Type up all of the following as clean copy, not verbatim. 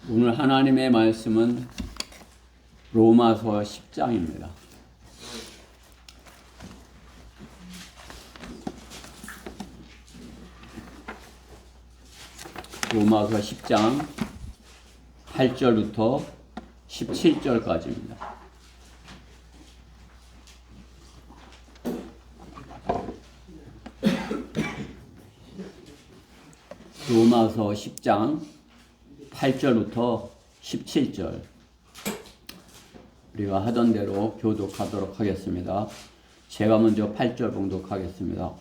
오늘 하나님의 말씀은 로마서 10장입니다. 로마서 10장 8절부터 17절까지입니다. 로마서 10장 8절부터 17절 우리가 하던 대로 교독하도록 하겠습니다. 제가 먼저 8절 봉독하겠습니다.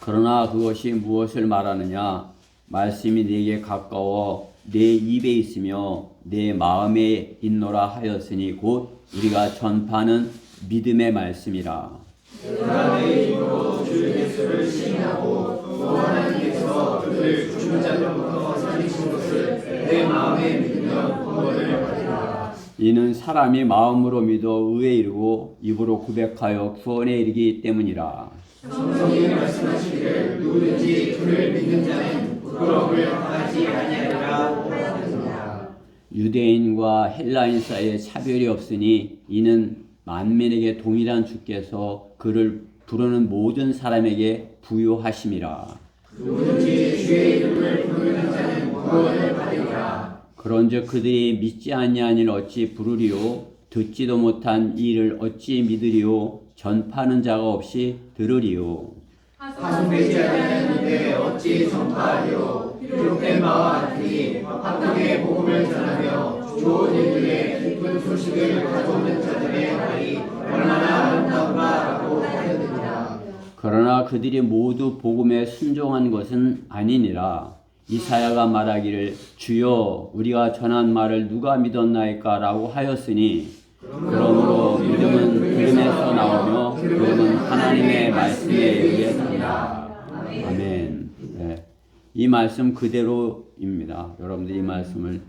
그러나 그것이 무엇을 말하느냐? 말씀이 내게 가까워 내 입에 있으며 내 마음에 있노라 하였으니 곧 우리가 전파하는 믿음의 말씀이라. 내가 내 입으로 주 예수를 시인하고 또 하나님께서 그를 죽은 자들로부터 살리신 것을 내 마음에 믿으며 구원을 받으라. 이는 사람이 마음으로 믿어 의에 이르고 입으로 고백하여 구원에 이르기 때문이라. 성경이 말씀하시기를 누구든지 그를 믿는 자는 부끄러움을 당하지 아니하리라 하였느니라. 유대인과 헬라인 사이에 차별이 없으니 이는 만민에게 동일한 주께서 그를 부르는 모든 사람에게 부요하심이라. 누구든지 주의 이름을 부르는 자는 구원을 받으리라. 그런즉 그들이 믿지 아니한 일 어찌 부르리요? 듣지도 못한 일을 어찌 믿으리요? 전파하는 자가 없이 들으리요? 파송되지 아니하였는데 어찌 전파하리요? 비록된 바와 같으니 합당의 복음을 전하며 좋은 일들의 기쁜 소식을 가져오는 자들의 말이 얼마나 아름다운가라고 하였느니라. 그러나 그들이 모두 복음에 순종한 것은 아니니라. 이사야가 말하기를 주여 우리가 전한 말을 누가 믿었나이까 라고 하였으니 그러므로 믿음은 들음에서 나오며 들음은 하나님의 말씀에 의해서니라. 아멘. 네. 이 말씀 그대로입니다. 여러분들 이 말씀을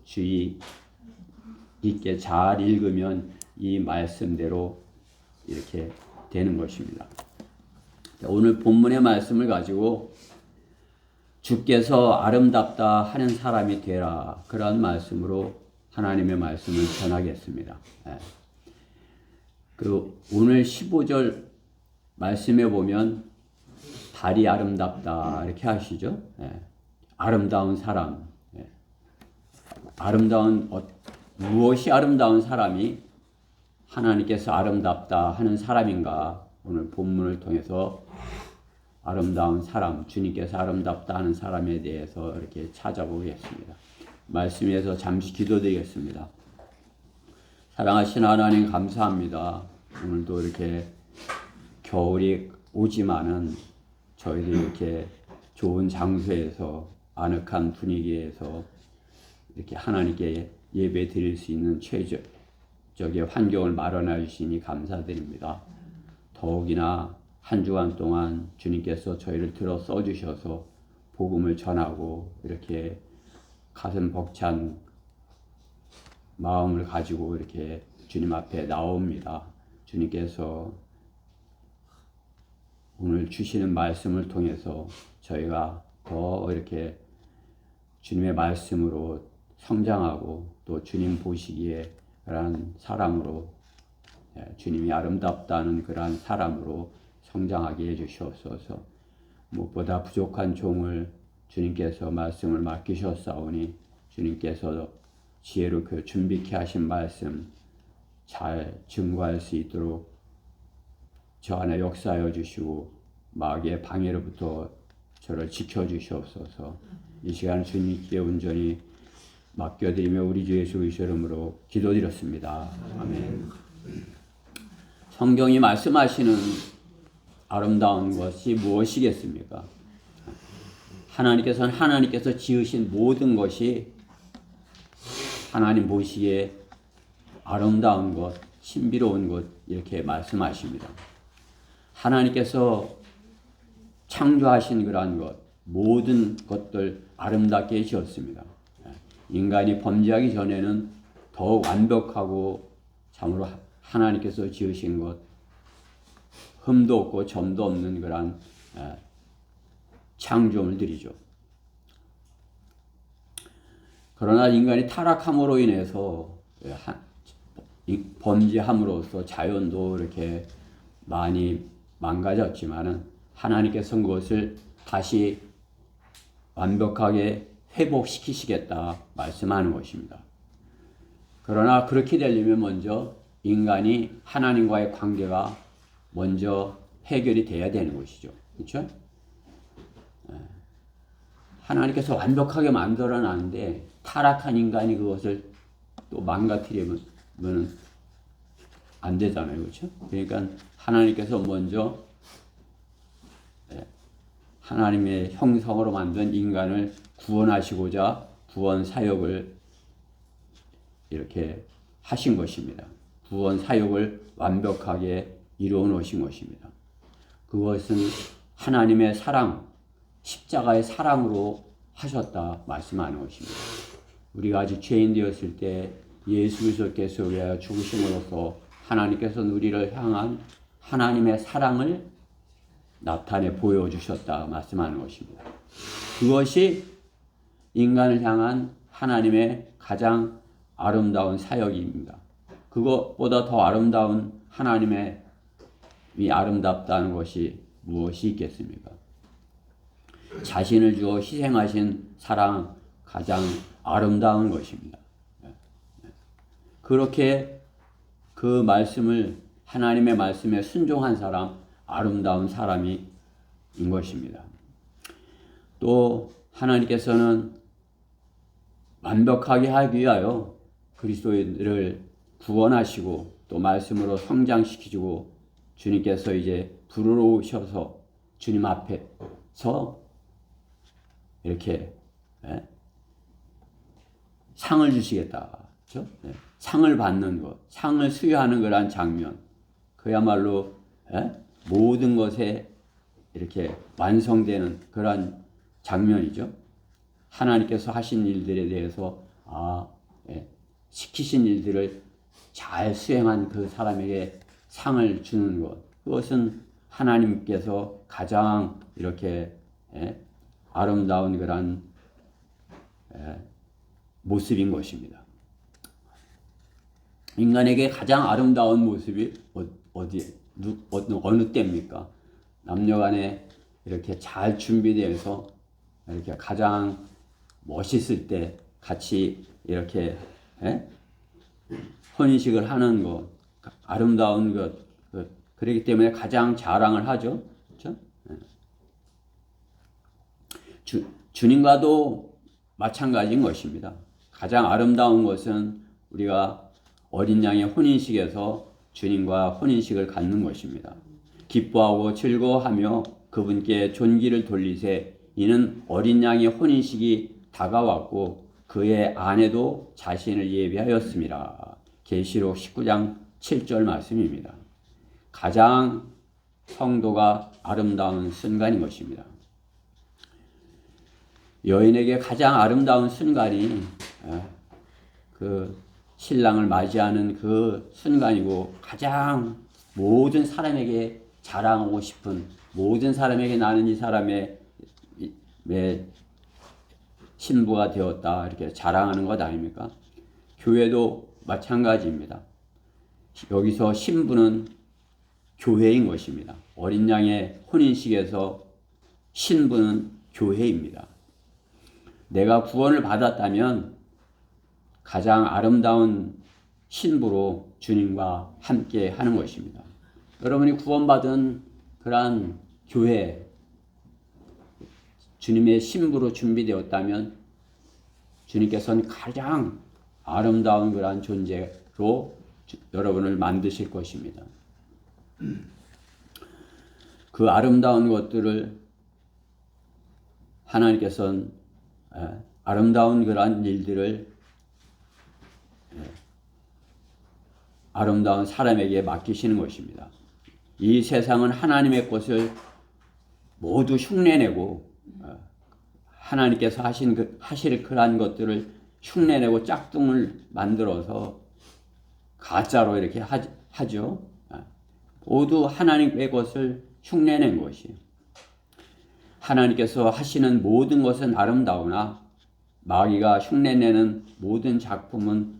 주의 있게 잘 읽으면 이 말씀대로 이렇게 되는 것입니다. 오늘 본문의 말씀을 가지고 주께서 아름답다 하는 사람이 되라. 그런 말씀으로 하나님의 말씀을 전하겠습니다. 오늘 15절 말씀에 보면 달이 아름답다 이렇게 하시죠. 아름다운 사람. 무엇이 아름다운 사람이 하나님께서 아름답다 하는 사람인가? 오늘 본문을 통해서 아름다운 사람, 주님께서 아름답다 하는 사람에 대해서 이렇게 찾아보겠습니다. 말씀에서 잠시 기도드리겠습니다. 사랑하신 하나님 감사합니다. 오늘도 이렇게 겨울이 오지만은 저희들 이렇게 좋은 장소에서 아늑한 분위기에서 이렇게 하나님께 예배 드릴 수 있는 최적의 환경을 마련해 주시니 감사드립니다. 더욱이나 한 주간 동안 주님께서 저희를 들어 써주셔서 복음을 전하고 이렇게 가슴 벅찬 마음을 가지고 이렇게 주님 앞에 나옵니다. 주님께서 오늘 주시는 말씀을 통해서 저희가 더 이렇게 주님의 말씀으로 성장하고 또 주님 보시기에 그러한 사람으로 주님이 아름답다는 그러한 사람으로 성장하게 해주시옵소서. 무엇보다 부족한 종을 주님께서 말씀을 맡기셨사오니 주님께서 지혜로 그 준비케 하신 말씀 잘 증거할 수 있도록 저 안에 역사하여 주시고 마귀의 방해로부터 저를 지켜주시옵소서. 이 시간 주님께 온전히 맡겨드리며 우리 주 예수 그리스도의 이름으로 기도드렸습니다. 아멘. 성경이 말씀하시는 아름다운 것이 무엇이겠습니까? 하나님께서 지으신 모든 것이 하나님 보시기에 아름다운 것, 신비로운 것 이렇게 말씀하십니다. 하나님께서 창조하신 그러한 것, 모든 것들 아름답게 지었습니다. 인간이 범죄하기 전에는 더욱 완벽하고 참으로 하나님께서 지으신 것, 흠도 없고 점도 없는 그러한 창조물 들이죠. 그러나 인간이 타락함으로 인해서 범죄함으로써 자연도 이렇게 많이 망가졌지만은 하나님께서 그것을 다시 완벽하게 회복시키시겠다 말씀하는 것입니다. 그러나 그렇게 되려면 먼저 인간이 하나님과의 관계가 먼저 해결이 돼야 되는 것이죠. 그렇죠? 하나님께서 완벽하게 만들어 놨는데 타락한 인간이 그것을 또 망가뜨리면 안 되잖아요. 그렇죠? 그러니까 하나님께서 먼저 하나님의 형상으로 만든 인간을 구원하시고자 구원 사역을 이렇게 하신 것입니다. 구원 사역을 완벽하게 이루어 놓으신 것입니다. 그것은 하나님의 사랑, 십자가의 사랑으로 하셨다 말씀하는 것입니다. 우리가 아직 죄인 되었을 때 예수 그리스도께서 위하여 죽으심으로써 하나님께서는 우리를 향한 하나님의 사랑을 나타내 보여주셨다 말씀하는 것입니다. 그것이 인간을 향한 하나님의 가장 아름다운 사역입니다. 그것보다 더 아름다운 하나님의 이 아름답다는 것이 무엇이 있겠습니까? 자신을 주어 희생하신 사랑 가장 아름다운 것입니다. 그렇게 그 말씀을 하나님의 말씀에 순종한 사람, 아름다운 사람이 인 것입니다. 또 하나님께서는 완벽하게 하기 위하여 그리스도인들을 구원하시고 또 말씀으로 성장시키시고 주님께서 이제 부르러오셔서 주님 앞에서 이렇게 상을 주시겠다. 그렇죠? 상을 받는 것, 상을 수여하는 그런 장면, 그야말로 모든 것에 이렇게 완성되는 그런 장면이죠. 하나님께서 하신 일들에 대해서 시키신 일들을 잘 수행한 그 사람에게 상을 주는 것, 그것은 하나님께서 가장 이렇게 아름다운 그런 모습인 것입니다. 인간에게 가장 아름다운 모습이 어느 때입니까? 남녀간에 이렇게 잘 준비되어서 이렇게 가장 멋있을 때 같이 이렇게 혼인식을 하는 것, 아름다운 것, 그렇기 때문에 가장 자랑을 하죠. 그렇죠? 주님과도 마찬가지인 것입니다. 가장 아름다운 것은 우리가 어린 양의 혼인식에서 주님과 혼인식을 갖는 것입니다. 기뻐하고 즐거워하며 그분께 존귀를 돌리세. 이는 어린 양의 혼인식이 다가왔고 그의 아내도 자신을 예비하였습니다. 계시록 19장 7절 말씀입니다. 가장 성도가 아름다운 순간인 것입니다. 여인에게 가장 아름다운 순간이 그 신랑을 맞이하는 그 순간이고 가장 모든 사람에게 자랑하고 싶은, 모든 사람에게 나는 이 사람의 신부가 되었다 이렇게 자랑하는 것 아닙니까? 교회도 마찬가지입니다. 여기서 신부는 교회인 것입니다. 어린 양의 혼인식에서 신부는 교회입니다. 내가 구원을 받았다면 가장 아름다운 신부로 주님과 함께 하는 것입니다. 여러분이 구원받은 그러한 교회, 주님의 신부로 준비되었다면 주님께서는 가장 아름다운 그러한 존재로 여러분을 만드실 것입니다. 그 아름다운 것들을 하나님께서는 아름다운 그러한 일들을 아름다운 사람에게 맡기시는 것입니다. 이 세상은 하나님의 것을 모두 흉내내고 하나님께서 하실 그러한 것들을 흉내내고 짝퉁을 만들어서 가짜로 이렇게 하죠. 모두 하나님의 것을 흉내낸 것이에요. 하나님께서 하시는 모든 것은 아름다우나 마귀가 흉내내는 모든 작품은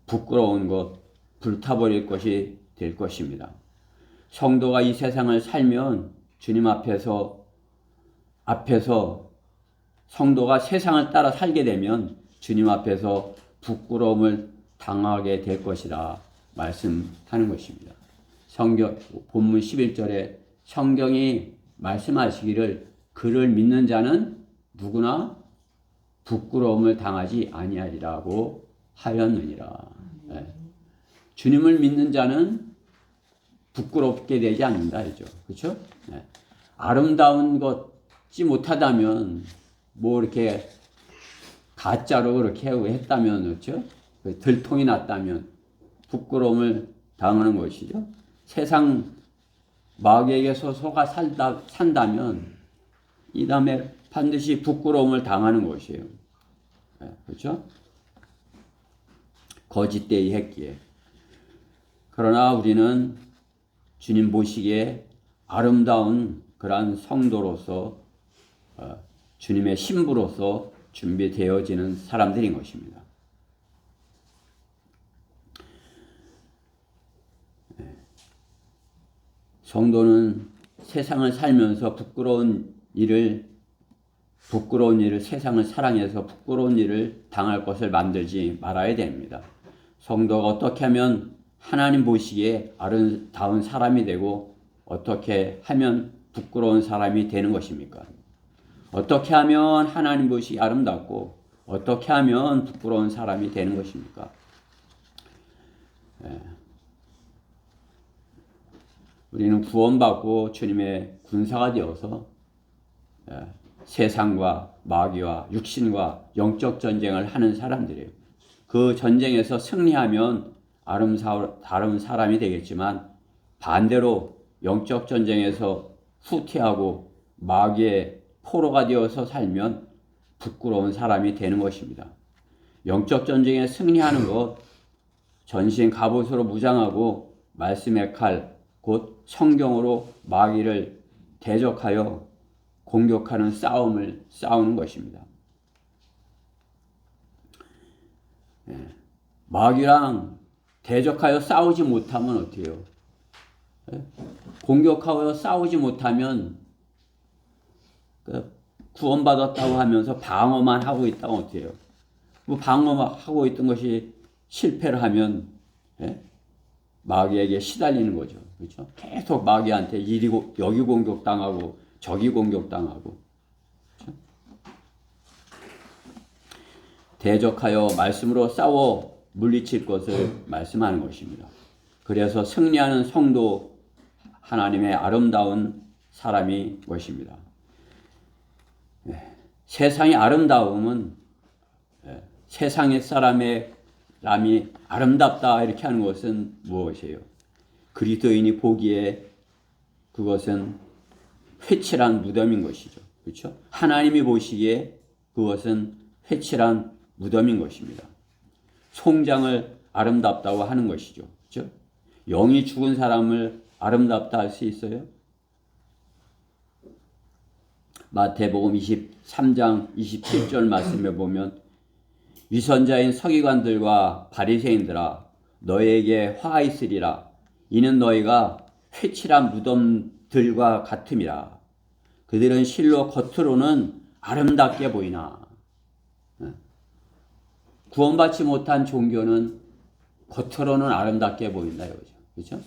부끄러운 것, 불타버릴 것이 될 것입니다. 성도가 이 세상을 살면 주님 앞에서 성도가 세상을 따라 살게 되면 주님 앞에서 부끄러움을 당하게 될 것이라 말씀하는 것입니다. 성경 본문 11절에 성경이 말씀하시기를 그를 믿는 자는 누구나 부끄러움을 당하지 아니하리라고 하였느니라. 네. 주님을 믿는 자는 부끄럽게 되지 않는다 이죠. 그렇죠? 네. 아름다운 것지 못하다면 뭐 이렇게 가짜로 그렇게 했다면 그렇죠? 들통이 났다면 부끄러움을 당하는 것이죠. 세상 마귀에게서 속아 산다면 이 다음에 반드시 부끄러움을 당하는 것이에요. 그렇죠? 거짓되이 했기에. 그러나 우리는 주님 보시기에 아름다운 그러한 성도로서 주님의 신부로서 준비되어지는 사람들인 것입니다. 성도는 세상을 살면서 부끄러운 일을 세상을 사랑해서 부끄러운 일을 당할 것을 만들지 말아야 됩니다. 성도가 어떻게 하면 하나님 보시기에 아름다운 사람이 되고 어떻게 하면 부끄러운 사람이 되는 것입니까? 어떻게 하면 하나님 보시기에 아름답고 어떻게 하면 부끄러운 사람이 되는 것입니까? 우리는 구원받고 주님의 군사가 되어서 세상과 마귀와 육신과 영적 전쟁을 하는 사람들이에요. 그 전쟁에서 승리하면 아름다운 사람이 되겠지만 반대로 영적 전쟁에서 후퇴하고 마귀의 포로가 되어서 살면 부끄러운 사람이 되는 것입니다. 영적 전쟁에 승리하는 것, 전신 갑옷으로 무장하고 말씀의 칼, 곧 성경으로 마귀를 대적하여 공격하는 싸움을 싸우는 것입니다. 마귀랑 대적하여 싸우지 못하면 어떻게 해요? 공격하여 싸우지 못하면 구원받았다고 하면서 방어만 하고 있다면 어떻게 해요? 뭐 방어만 하고 있던 것이 실패를 하면 마귀에게 시달리는 거죠. 그렇죠? 계속 마귀한테 여기 공격당하고 저기 공격당하고. 그렇죠? 대적하여 말씀으로 싸워 물리칠 것을 말씀하는 것입니다. 그래서 승리하는 성도 하나님의 아름다운 사람이 것입니다. 세상의 아름다움은 세상의 사람이 아름답다 이렇게 하는 것은 무엇이에요? 그리스도인이 보기에 그것은 회칠한 무덤인 것이죠. 그렇죠? 하나님이 보시기에 그것은 회칠한 무덤인 것입니다. 송장을 아름답다고 하는 것이죠. 그렇죠? 영이 죽은 사람을 아름답다 할 수 있어요? 마태복음 23장 27절 말씀에 보면 위선자인 서기관들과 바리새인들아 너희에게 화 있으리라. 이는 너희가 회칠한 무덤들과 같음이라. 그들은 실로 겉으로는 아름답게 보이나. 구원받지 못한 종교는 겉으로는 아름답게 보인다 이거죠. 그렇죠?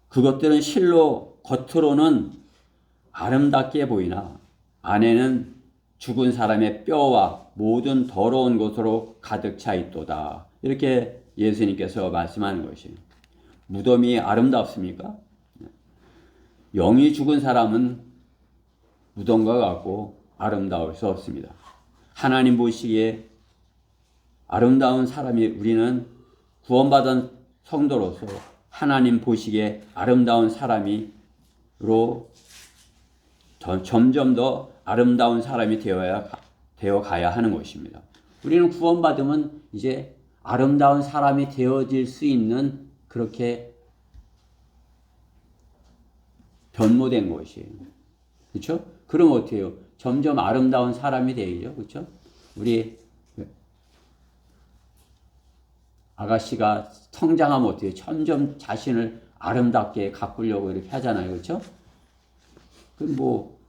그것들은 실로 겉으로는 아름답게 보이나 안에는 죽은 사람의 뼈와 모든 더러운 것으로 가득 차 있도다. 이렇게 예수님께서 말씀하는 것이에요. 무덤이 아름답습니까? 영이 죽은 사람은 무덤과 같고 아름다울 수 없습니다. 하나님 보시기에 아름다운 사람이 우리는 구원받은 성도로서 하나님 보시기에 아름다운 사람으로 점점 더 아름다운 사람이 되어 가야 하는 것입니다. 우리는 구원받으면 이제 아름다운 사람이 되어질 수 있는 그렇게 변모된 것이에요. 그렇죠? 그럼 어떻게 해요? 점점 아름다운 사람이 되죠. 그렇죠? 우리 아가씨가 성장하면 어떻게 해요? 점점 자신을 아름답게 가꾸려고 이렇게 하잖아요. 그렇죠? 그럼 뭐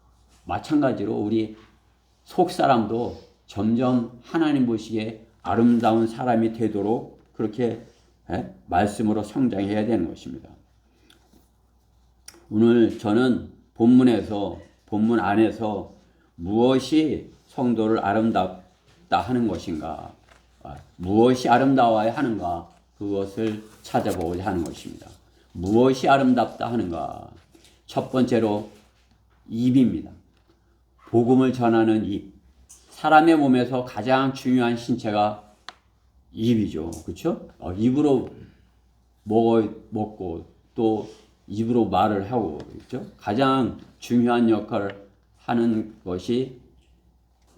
마찬가지로 우리 속 사람도 점점 하나님 보시기에 아름다운 사람이 되도록 그렇게 말씀으로 성장해야 되는 것입니다. 오늘 저는 본문 안에서 무엇이 성도를 아름답다 하는 것인가, 무엇이 아름다워야 하는가, 그것을 찾아보고자 하는 것입니다. 무엇이 아름답다 하는가? 첫 번째로 입입니다. 복음을 전하는 입. 사람의 몸에서 가장 중요한 신체가 입이죠. 그렇죠? 입으로 먹고 또 입으로 말을 하고, 그렇죠? 가장 중요한 역할을 하는 것이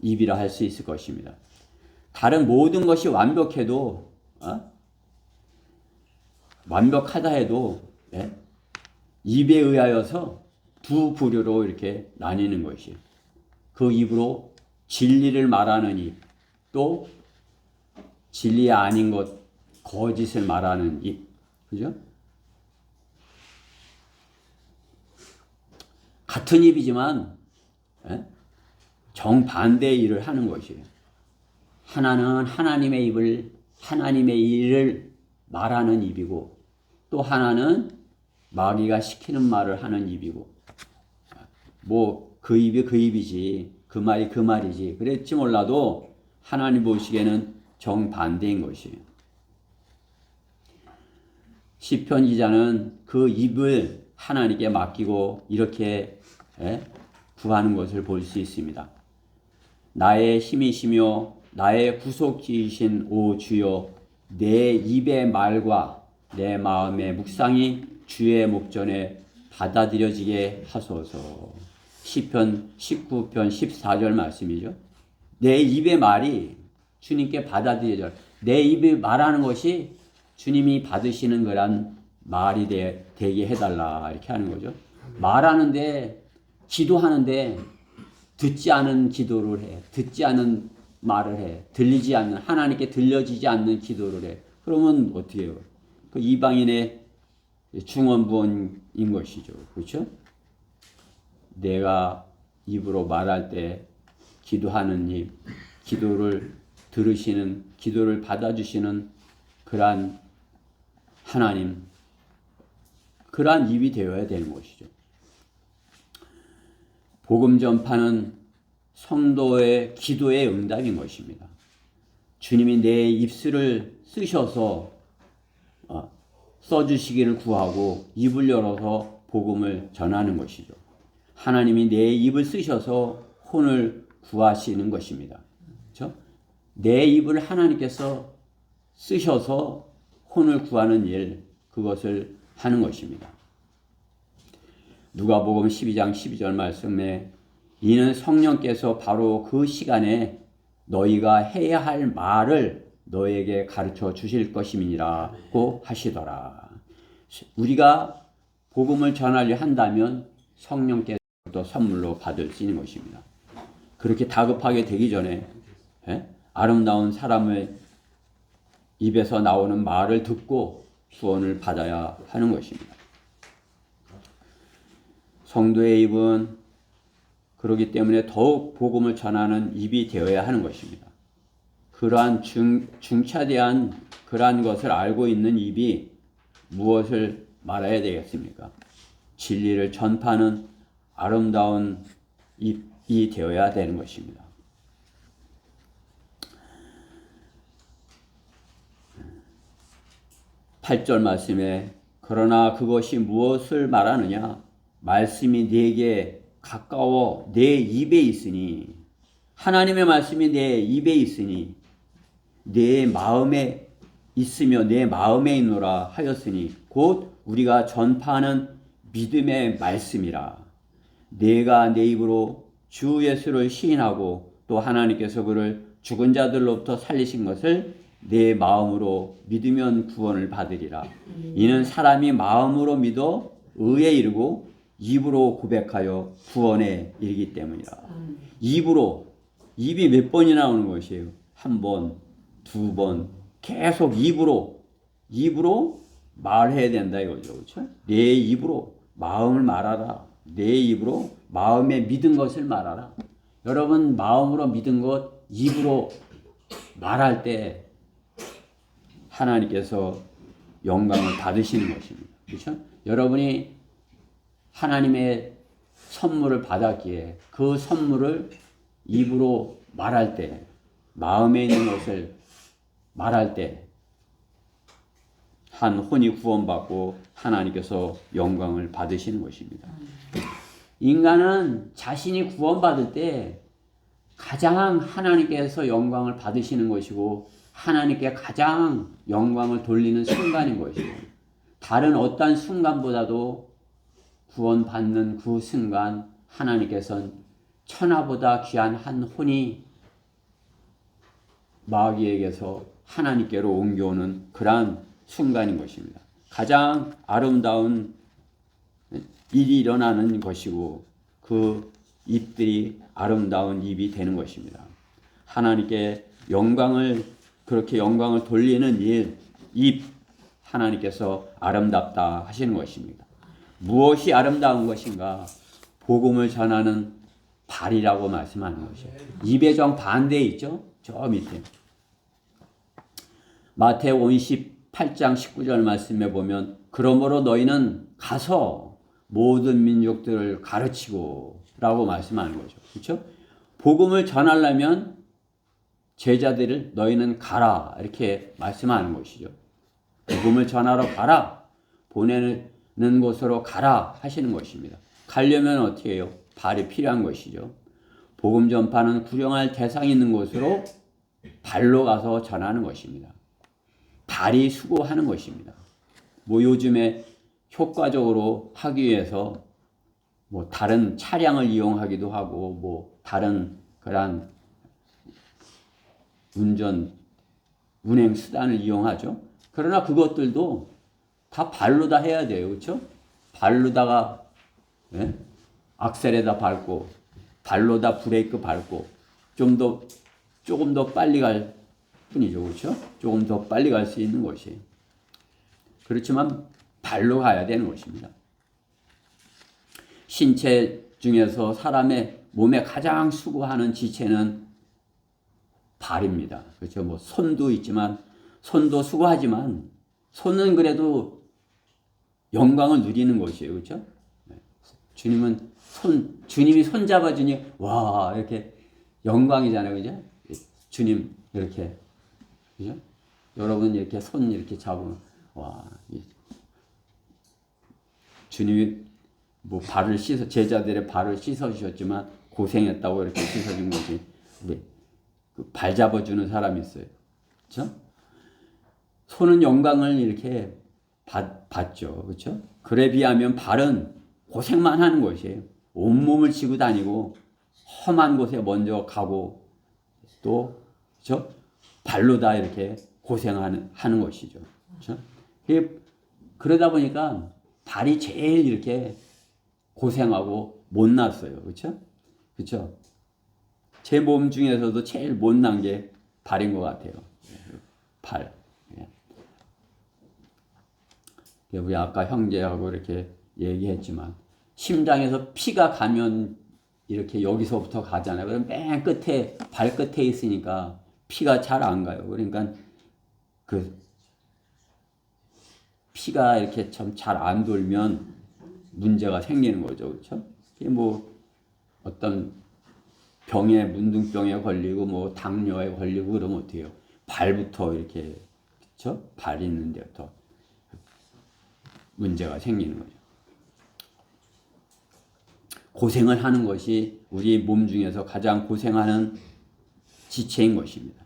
입이라 할 수 있을 것입니다. 다른 모든 것이 완벽해도, 완벽하다 해도, 입에 의하여서 두 부류로 이렇게 나뉘는 것이, 그 입으로 진리를 말하는 입, 또 진리 아닌 것, 거짓을 말하는 입, 그죠? 같은 입이지만 정반대의 일을 하는 것이에요. 하나는 하나님의 일을 말하는 입이고, 또 하나는 마귀가 시키는 말을 하는 입이고, 뭐 그 입이 그 입이지, 그 말이 그 말이지, 그랬지 몰라도 하나님 보시기에는 정반대인 것이에요. 시편 기자는 그 입을 하나님께 맡기고 이렇게 구하는 것을 볼 수 있습니다. 나의 힘이시며 나의 구속지이신 오 주여, 내 입의 말과 내 마음의 묵상이 주의 목전에 받아들여지게 하소서. 시편 19편 14절 말씀이죠. 내 입의 말이 주님께 받아들여져, 내 입이 말하는 것이 주님이 받으시는 거란 말이 되게 해달라, 이렇게 하는 거죠. 말하는데, 기도하는데 듣지 않은 기도를 해, 듣지 않은 말을 해, 들리지 않는, 하나님께 들려지지 않는 기도를 해. 그러면 어떻게 해요? 그 이방인의 중언부언인 것이죠. 그렇죠? 내가 입으로 말할 때 기도하는 입, 기도를 들으시는, 기도를 받아주시는 그러한 하나님, 그러한 입이 되어야 되는 것이죠. 복음 전파는 성도의 기도의 응답인 것입니다. 주님이 내 입술을 쓰셔서 써주시기를 구하고 입을 열어서 복음을 전하는 것이죠. 하나님이 내 입을 쓰셔서 혼을 구하시는 것입니다. 그렇죠? 내 입을 하나님께서 쓰셔서 혼을 구하는 일, 그것을 하는 것입니다. 누가복음 12장 12절 말씀에 이는 성령께서 바로 그 시간에 너희가 해야 할 말을 너에게 가르쳐 주실 것임이니라고 하시더라. 우리가 복음을 전하려 한다면 성령께서 또 선물로 받을 수 있는 것입니다. 그렇게 다급하게 되기 전에 아름다운 사람의 입에서 나오는 말을 듣고 구원을 받아야 하는 것입니다. 성도의 입은 그렇기 때문에 더욱 복음을 전하는 입이 되어야 하는 것입니다. 그러한 중차대한 그러한 것을 알고 있는 입이 무엇을 말해야 되겠습니까? 진리를 전파하는 아름다운 입이 되어야 되는 것입니다. (8절) 말씀에 그러나 그것이 무엇을 말하느냐? 말씀이 내게 가까워 내 입에 있으니, 하나님의 말씀이 내 입에 있으니 내 마음에 있으며 내 마음에 있노라 하였으니 곧 우리가 전파하는 믿음의 말씀이라. 내가 내 입으로 주 예수를 시인하고 또 하나님께서 그를 죽은 자들로부터 살리신 것을 내 마음으로 믿으면 구원을 받으리라. 이는 사람이 마음으로 믿어 의에 이르고 입으로 고백하여 구원에 이르기 때문이라. 입으로, 입이 몇 번이나 나오는 것이에요. 한 번, 두 번, 계속 입으로 말해야 된다 이거죠. 그렇죠? 내 입으로 마음을 말하라. 내 입으로 마음에 믿은 것을 말하라. 여러분 마음으로 믿은 것 입으로 말할 때 하나님께서 영광을 받으시는 것입니다. 그렇죠? 여러분이 하나님의 선물을 받았기에 그 선물을 입으로 말할 때, 마음에 있는 것을 말할 때 한 혼이 구원받고 하나님께서 영광을 받으시는 것입니다. 인간은 자신이 구원받을 때 가장 하나님께서 영광을 받으시는 것이고 하나님께 가장 영광을 돌리는 순간인 것이고 다른 어떤 순간보다도 구원받는 그 순간 하나님께서는 천하보다 귀한 한 혼이 마귀에게서 하나님께로 옮겨오는 그러한 순간인 것입니다. 가장 아름다운 일이 일어나는 것이고 그 입들이 아름다운 입이 되는 것입니다. 하나님께 그렇게 영광을 돌리는 입 하나님께서 아름답다 하시는 것입니다. 무엇이 아름다운 것인가? 복음을 전하는 발이라고 말씀하는 것이에요. 입의 정 반대에 있죠? 저 밑에. 마태복음 28장 19절 말씀에 보면 그러므로 너희는 가서 모든 민족들을 가르치고 라고 말씀하는 거죠. 그렇죠? 복음을 전하려면 제자들을 너희는 가라 이렇게 말씀하는 것이죠. 복음을 전하러 가라. 보내는 곳으로 가라 하시는 것입니다. 가려면 어떻게 해요? 발이 필요한 것이죠. 복음 전파는 구령할 대상이 있는 곳으로 발로 가서 전하는 것입니다. 발이 수고하는 것입니다. 뭐 요즘에 효과적으로 하기 위해서 뭐 다른 차량을 이용하기도 하고 뭐 다른 그런 운행 수단을 이용하죠. 그러나 그것들도 다 발로 다 해야 돼요. 그렇죠? 발로다가 악셀에다 밟고 발로다 브레이크 밟고 조금 더 빨리 갈 뿐이죠. 그렇죠? 조금 더 빨리 갈 수 있는 것이. 그렇지만 발로 가야 되는 것입니다. 신체 중에서 사람의 몸에 가장 수고하는 지체는 발입니다. 그렇죠? 뭐 손도 있지만 손도 수고하지만 손은 그래도 영광을 누리는 것이에요. 그렇죠? 주님이 손 잡아주니 와 이렇게 영광이잖아요. 그죠? 주님 이렇게 그죠? 여러분 이렇게 손 이렇게 잡으면 와 주님이 뭐 제자들의 발을 씻어 주셨지만 고생했다고 이렇게 씻어 준 거지. 발 잡아주는 사람이 있어요. 그렇죠? 손은 영광을 이렇게 받죠. 그렇죠? 그래 비하면 발은 고생만 하는 것이에요. 온몸을 쥐고 다니고 험한 곳에 먼저 가고 또 그렇죠? 발로 다 이렇게 고생하는 것이죠. 그렇죠? 그러다 보니까 발이 제일 이렇게 고생하고 못났어요. 그렇죠? 그렇죠? 제 몸 중에서도 제일 못난 게 발인 것 같아요. 발. 우리 아까 형제하고 이렇게 얘기했지만 심장에서 피가 가면 이렇게 여기서부터 가잖아요. 그럼 맨 끝에 발끝에 있으니까 피가 잘 안 가요. 그러니까 그 피가 이렇게 참 잘 안 돌면 문제가 생기는 거죠. 그렇죠? 뭐 어떤 문둥병에 걸리고 뭐 당뇨에 걸리고 그러면 어떻게 해요? 발부터 이렇게 그렇죠? 발 있는 데부터 문제가 생기는 거죠. 고생을 하는 것이 우리 몸 중에서 가장 고생하는 지체인 것입니다.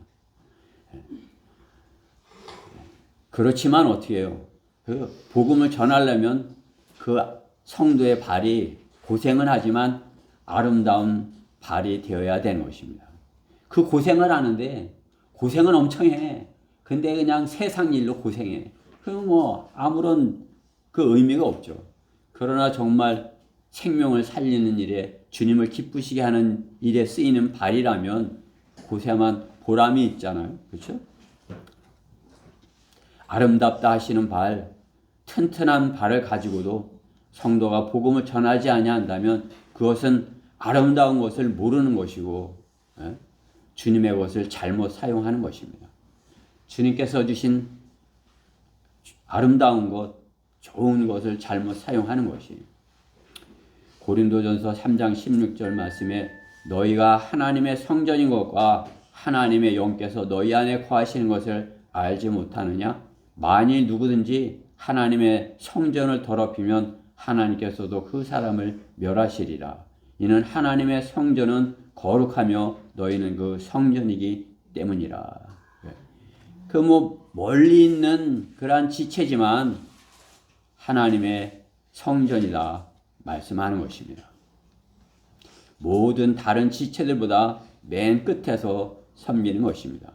그렇지만 어떻게 해요? 그 복음을 전하려면 그 성도의 발이 고생은 하지만 아름다운 발이 되어야 되는 것입니다. 그 고생을 하는데 고생은 엄청 해. 근데 그냥 세상 일로 고생해. 그럼 뭐 아무런 그 의미가 없죠. 그러나 정말 생명을 살리는 일에 주님을 기쁘시게 하는 일에 쓰이는 발이라면 그새만 보람이 있잖아요. 그렇죠? 아름답다 하시는 발, 튼튼한 발을 가지고도 성도가 복음을 전하지 아니한다면 그것은 아름다운 것을 모르는 것이고 주님의 것을 잘못 사용하는 것입니다. 주님께서 주신 아름다운 것, 좋은 것을 잘못 사용하는 것이 고린도전서 3장 16절 말씀에 너희가 하나님의 성전인 것과 하나님의 영께서 너희 안에 거하시는 것을 알지 못하느냐? 만일 누구든지 하나님의 성전을 더럽히면 하나님께서도 그 사람을 멸하시리라. 이는 하나님의 성전은 거룩하며 너희는 그 성전이기 때문이라. 멀리 있는 그러한 지체지만 하나님의 성전이다 말씀하는 것입니다. 모든 다른 지체들보다 맨 끝에서 섬기는 것입니다.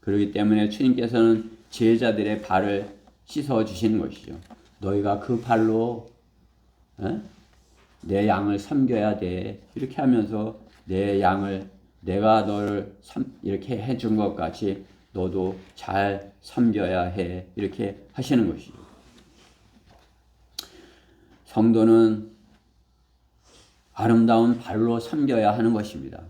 그렇기 때문에 주님께서는 제자들의 발을 씻어 주시는 것이죠. 너희가 그 발로 내 양을 섬겨야 돼. 이렇게 하면서 내 양을 내가 너를 이렇게 해준 것 같이 너도 잘 섬겨야 해. 이렇게 하시는 것이죠. 성도는 아름다운 발로 섬겨야 하는 것입니다.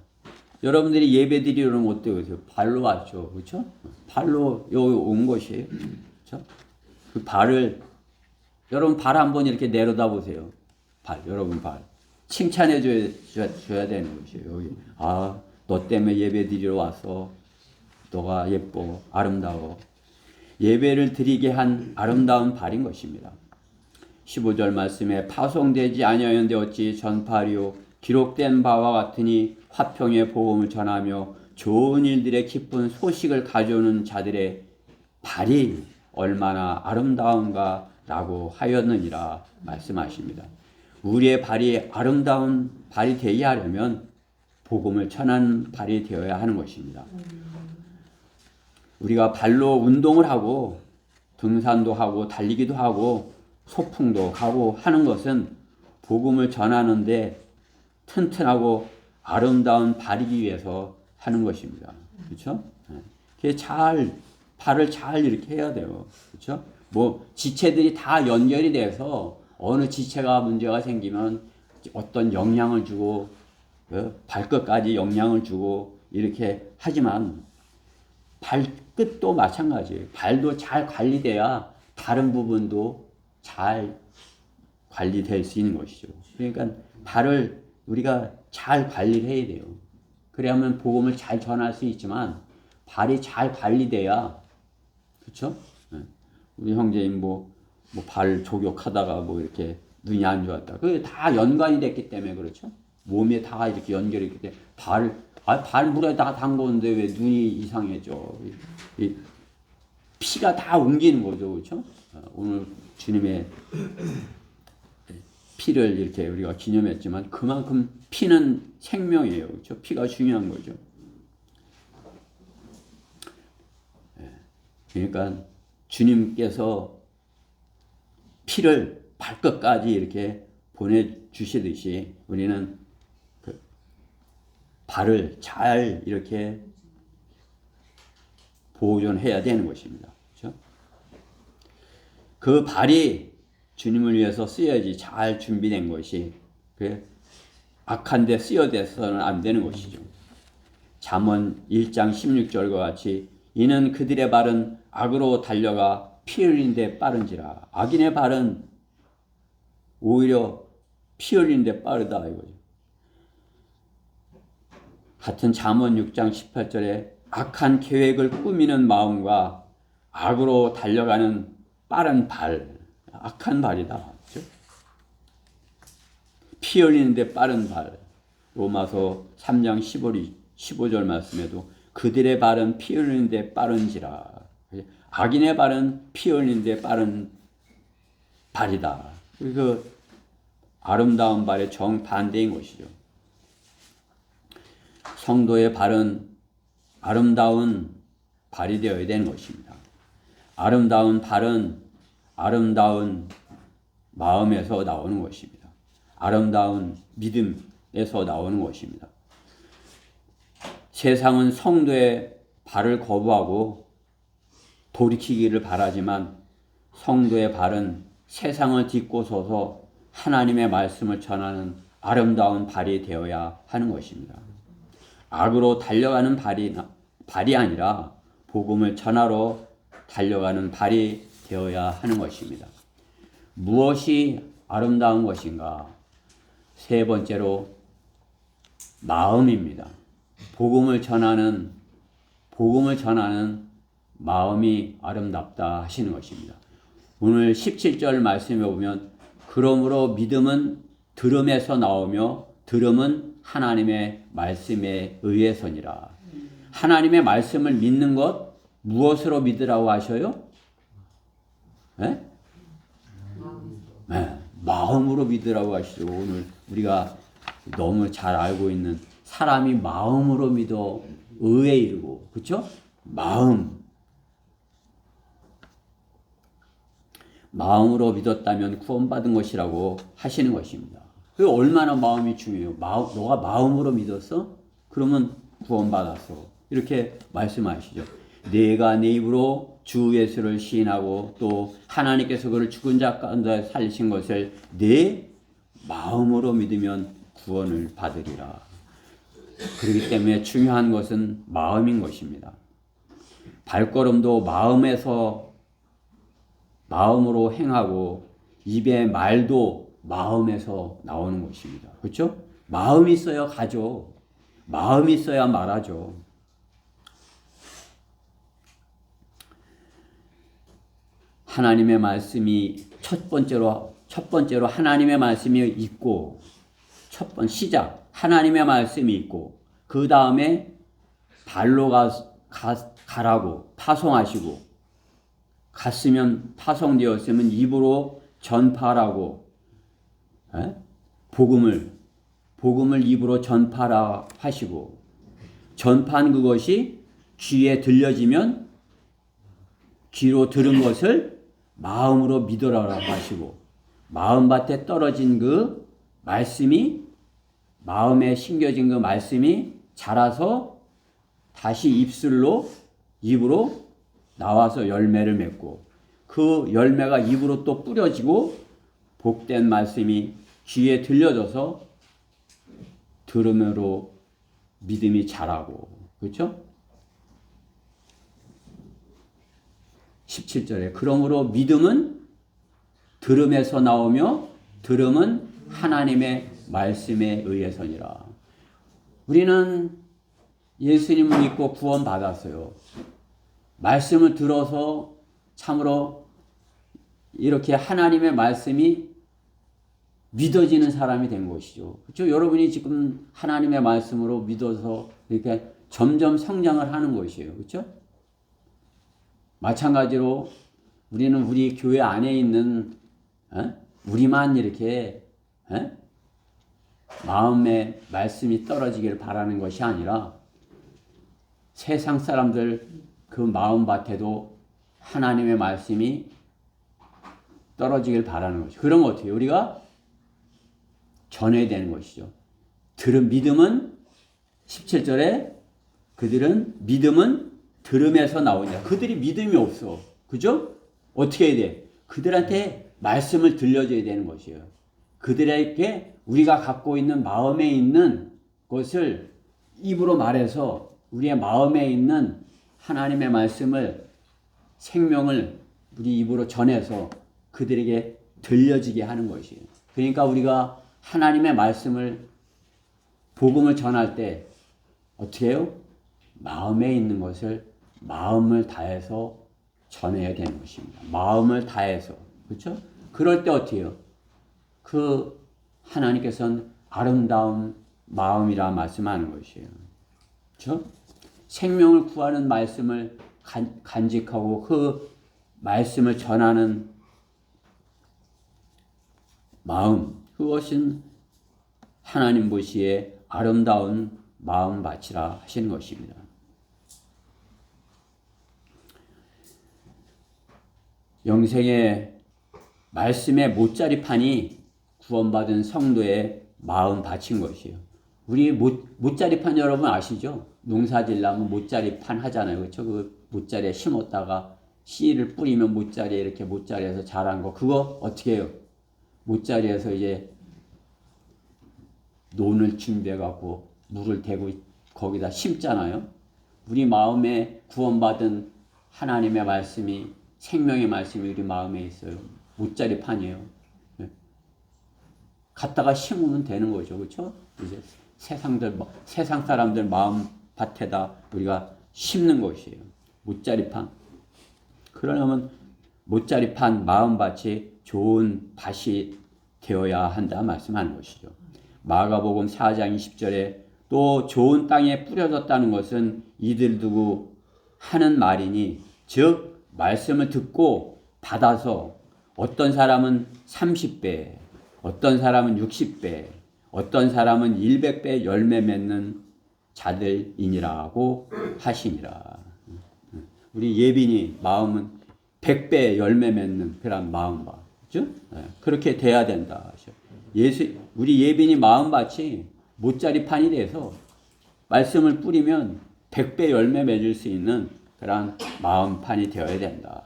여러분들이 예배 드리러 오면 어때요? 발로 왔죠. 그렇죠? 발로 여기 온 것이에요. 그렇죠? 그 발을 여러분 발 한번 이렇게 내려다 보세요. 여러분 발. 칭찬해 줘야 되는 것이에요. 여기. 너 때문에 예배 드리러 왔어. 너가 예뻐. 아름다워. 예배를 드리게 한 아름다운 발인 것입니다. 15절 말씀에 파송되지 아니하였는데 어찌 전파하리요. 기록된 바와 같으니 화평의 복음을 전하며 좋은 일들의 기쁜 소식을 가져오는 자들의 발이 얼마나 아름다운가 라고 하였느니라 말씀하십니다. 우리의 발이 아름다운 발이 되게 하려면 복음을 전하는 발이 되어야 하는 것입니다. 우리가 발로 운동을 하고 등산도 하고 달리기도 하고 소풍도 가고 하는 것은 복음을 전하는데 튼튼하고 아름다운 발이기 위해서 하는 것입니다. 그렇죠? 발을 잘 이렇게 해야 돼요. 그렇죠? 지체들이 다 연결이 돼서 어느 지체가 문제가 생기면 어떤 영향을 주고 발끝까지 영향을 주고 이렇게 하지만 발끝도 마찬가지예요. 발도 잘 관리돼야 다른 부분도 잘 관리될 수 있는 것이죠. 그러니까 발을 우리가 잘 관리를 해야 돼요. 그래야만 복음을 잘 전할 수 있지만 발이 잘 관리돼야 그렇죠? 우리 형제님 발 조격하다가 이렇게 눈이 안 좋았다. 그게 다 연관이 됐기 때문에 그렇죠? 몸에 다 이렇게 연결이 있기 때문에 발 물에 다 담궜는데 왜 눈이 이상해져? 피가 다 옮기는 거죠, 그렇죠? 오늘 주님의 피를 이렇게 우리가 기념했지만 그만큼 피는 생명이에요, 그렇죠? 피가 중요한 거죠. 그러니까 주님께서 피를 발끝까지 이렇게 보내주시듯이 우리는 발을 잘 이렇게 보존해야 되는 것입니다. 그렇죠? 그 발이 주님을 위해서 쓰여야지 잘 준비된 것이 악한 데 쓰여져서는 안 되는 것이죠. 잠언 1장 16절과 같이 이는 그들의 발은 악으로 달려가 피 흘린 데 빠른지라. 악인의 발은 오히려 피 흘린 데 빠르다 이거죠. 같은 잠언 6장 18절에 악한 계획을 꾸미는 마음과 악으로 달려가는 빠른 발, 악한 발이다. 그렇죠? 피 흘리는 데 빠른 발. 로마서 3장 15절 말씀에도 그들의 발은 피 흘리는 데 빠른지라. 악인의 발은 피 흘리는 데 빠른 발이다. 그 아름다운 발의 정반대인 것이죠. 성도의 발은 아름다운 발이 되어야 되는 것입니다. 아름다운 발은 아름다운 마음에서 나오는 것입니다. 아름다운 믿음에서 나오는 것입니다. 세상은 성도의 발을 거부하고 돌이키기를 바라지만 성도의 발은 세상을 딛고 서서 하나님의 말씀을 전하는 아름다운 발이 되어야 하는 것입니다. 악으로 달려가는 발이 아니라 복음을 전하러 달려가는 발이 되어야 하는 것입니다. 무엇이 아름다운 것인가? 세 번째로 마음입니다. 복음을 전하는 마음이 아름답다 하시는 것입니다. 오늘 17절 말씀에 보면 그러므로 믿음은 들음에서 나오며 들음은 하나님의 말씀에 의해서니라. 하나님의 말씀을 믿는 것 무엇으로 믿으라고 하셔요? 네? 네, 마음으로 믿으라고 하시죠. 오늘 우리가 너무 잘 알고 있는 사람이 마음으로 믿어 의에 이르고, 그렇죠? 마음으로 믿었다면 구원받은 것이라고 하시는 것입니다. 그 얼마나 마음이 중요해요. 너가 마음으로 믿었어? 그러면 구원받았어. 이렇게 말씀하시죠. 내가 내 입으로 주 예수를 시인하고 또 하나님께서 그를 죽은 자 가운데 살리신 것을 내 마음으로 믿으면 구원을 받으리라. 그렇기 때문에 중요한 것은 마음인 것입니다. 발걸음도 마음으로 행하고 입의 말도 마음에서 나오는 것입니다. 그렇죠? 마음이 있어야 가죠. 마음이 있어야 말하죠. 하나님의 말씀이 첫 번째로 하나님의 말씀이 있고 시작 하나님의 말씀이 있고 그 다음에 발로 가라고 파송하시고 갔으면 파송되었으면 입으로 전파라고 복음을 입으로 전파라 하시고 전파한 그것이 귀에 들려지면 귀로 들은 것을 마음으로 믿으라고 하시고 마음밭에 떨어진 그 말씀이 마음에 심겨진 그 말씀이 자라서 다시 입으로 나와서 열매를 맺고 그 열매가 입으로 또 뿌려지고 복된 말씀이 귀에 들려져서 들음으로 믿음이 자라고 그렇죠? 17절에 그러므로 믿음은 들음에서 나오며 들음은 하나님의 말씀에 의해서니라. 우리는 예수님을 믿고 구원받았어요. 말씀을 들어서 참으로 이렇게 하나님의 말씀이 믿어지는 사람이 된 것이죠. 그렇죠? 여러분이 지금 하나님의 말씀으로 믿어서 이렇게 점점 성장을 하는 것이에요. 그렇죠? 마찬가지로 우리는 우리 교회 안에 있는 우리만 이렇게 마음에 말씀이 떨어지기를 바라는 것이 아니라 세상 사람들 그 마음밭에도 하나님의 말씀이 떨어지길 바라는 것이죠. 그런 거 어떻게 우리가 전해야 되는 것이죠. 믿음은 17절에 그들은 믿음은 들음에서 나오냐. 그들이 믿음이 없어. 그죠? 어떻게 해야 돼? 그들한테 말씀을 들려줘야 되는 것이에요. 그들에게 우리가 갖고 있는 마음에 있는 것을 입으로 말해서 우리의 마음에 있는 하나님의 말씀을 생명을 우리 입으로 전해서 그들에게 들려지게 하는 것이에요. 그러니까 우리가 하나님의 말씀을 복음을 전할 때 어떻게 해요? 마음에 있는 것을 마음을 다해서 전해야 되는 것입니다. 마음을 다해서. 그렇죠? 그럴 때 어떻게 해요? 그 하나님께서는 아름다운 마음이라 말씀하는 것이에요. 그렇죠? 생명을 구하는 말씀을 간직하고 그 말씀을 전하는 마음, 그것은 하나님 보시기에 아름다운 마음밭이라 하시는 것입니다. 영생의 말씀의 못자리판이 구원받은 성도의 마음 바친 것이에요. 우리 못자리판 여러분 아시죠? 농사 지려면 못자리판 하잖아요. 그렇죠? 그 못자리에 심었다가 씨를 뿌리면 못자리에 이렇게 못자리에서 자란 거 그거 어떻게 해요? 못자리에서 이제 논을 준비해 갖고 물을 대고 거기다 심잖아요. 우리 마음에 구원받은 하나님의 말씀이 생명의 말씀이 우리 마음에 있어요. 못자리판이에요. 갖다가 심으면 되는 거죠. 그렇죠? 이제 세상 사람들 마음 밭에다 우리가 심는 것이에요. 못자리판. 그러려면 못자리판 마음밭이 좋은 밭이 되어야 한다 말씀하는 것이죠. 마가복음 4장 20절에 또 좋은 땅에 뿌려졌다는 것은 이들 두고 하는 말이니 즉 말씀을 듣고 받아서 어떤 사람은 30배, 어떤 사람은 60배, 어떤 사람은 100배 열매 맺는 자들이니라고 하시니라. 우리 예빈이 마음은 100배 열매 맺는 그런 마음밭. 그렇죠? 그렇게 돼야 된다. 우리 예빈이 마음밭이 못자리판이 돼서 말씀을 뿌리면 100배 열매 맺을 수 있는 그런 마음판이 되어야 된다.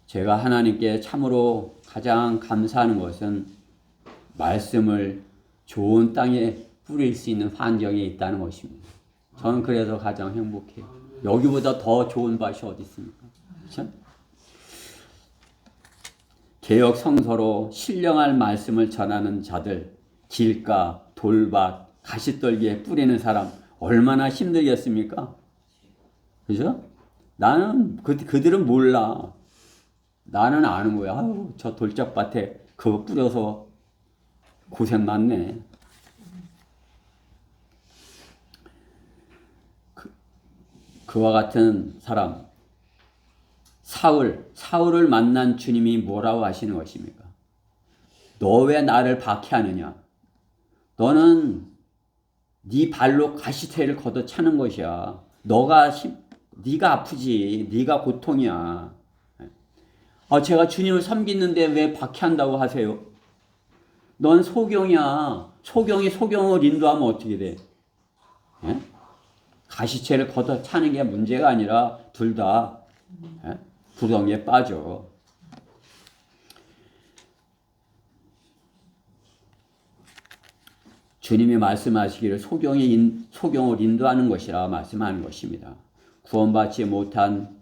제가 하나님께 참으로 가장 감사하는 것은 말씀을 좋은 땅에 뿌릴 수 있는 환경에 있다는 것입니다. 저는 그래서 가장 행복해요. 여기보다 더 좋은 밭이 어디 있습니까? 그렇죠? 개역 성서로 신령할 말씀을 전하는 자들, 길가, 돌밭, 가시떨기에 뿌리는 사람 얼마나 힘들겠습니까? 그죠? 나는 그들은 몰라. 나는 아는 거야. 아유, 저 돌짝밭에 그거 뿌려서 고생 많네. 그와 같은 사람 사울을 만난 주님이 뭐라고 하시는 것입니까? 너 왜 나를 박해하느냐? 너는 네 발로 가시태를 걷어 차는 것이야. 네가 아프지. 네가 고통이야. 제가 주님을 섬기는데 왜 박해한다고 하세요? 넌 소경이야. 소경이 소경을 인도하면 어떻게 돼? 예? 가시채를 걷어 차는 게 문제가 아니라 둘 다 구덩이에 빠져. 주님이 말씀하시기를 소경을 인도하는 것이라 말씀하는 것입니다. 구원받지 못한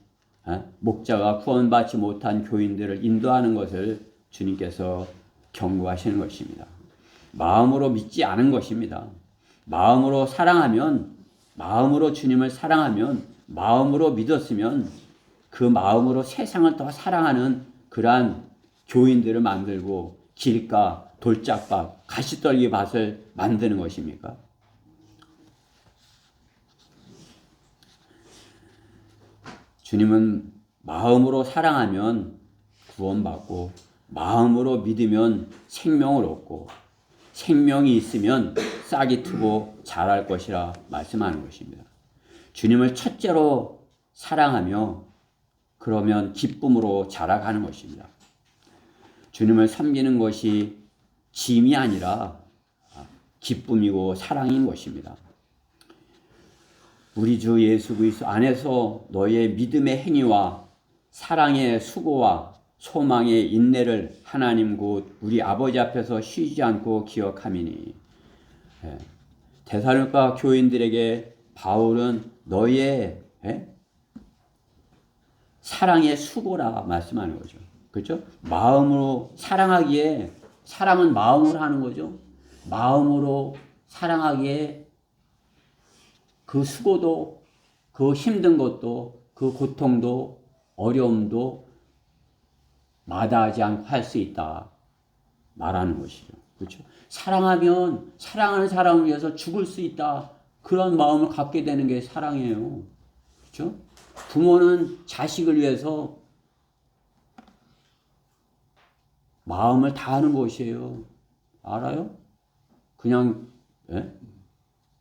목자가 구원받지 못한 교인들을 인도하는 것을 주님께서 경고하시는 것입니다. 마음으로 믿지 않은 것입니다. 마음으로 사랑하면, 마음으로 주님을 사랑하면, 마음으로 믿었으면 그 마음으로 세상을 더 사랑하는 그러한 교인들을 만들고 길가, 돌짝밭, 가시떨기 밭을 만드는 것입니까? 주님은 마음으로 사랑하면 구원받고 마음으로 믿으면 생명을 얻고 생명이 있으면 싹이 트고 자랄 것이라 말씀하는 것입니다. 주님을 첫째로 사랑하며 그러면 기쁨으로 자라가는 것입니다. 주님을 섬기는 것이 짐이 아니라 기쁨이고 사랑인 것입니다. 우리 주 예수 그리스도 안에서 너의 믿음의 행위와 사랑의 수고와 소망의 인내를 하나님 곧 우리 아버지 앞에서 쉬지 않고 기억하미니. 데살로니가 교인들에게 바울은 너의 사랑의 수고라 말씀하는 거죠. 그렇죠? 마음으로 사랑하기에, 사랑은 마음으로 하는 거죠. 마음으로 사랑하기에 그 수고도, 그 힘든 것도, 그 고통도, 어려움도 마다하지 않고 할 수 있다 말하는 것이죠. 그렇죠? 사랑하면 사랑하는 사람을 위해서 죽을 수 있다. 그런 마음을 갖게 되는 게 사랑이에요. 그렇죠? 부모는 자식을 위해서 마음을 다하는 것이에요. 알아요? 그냥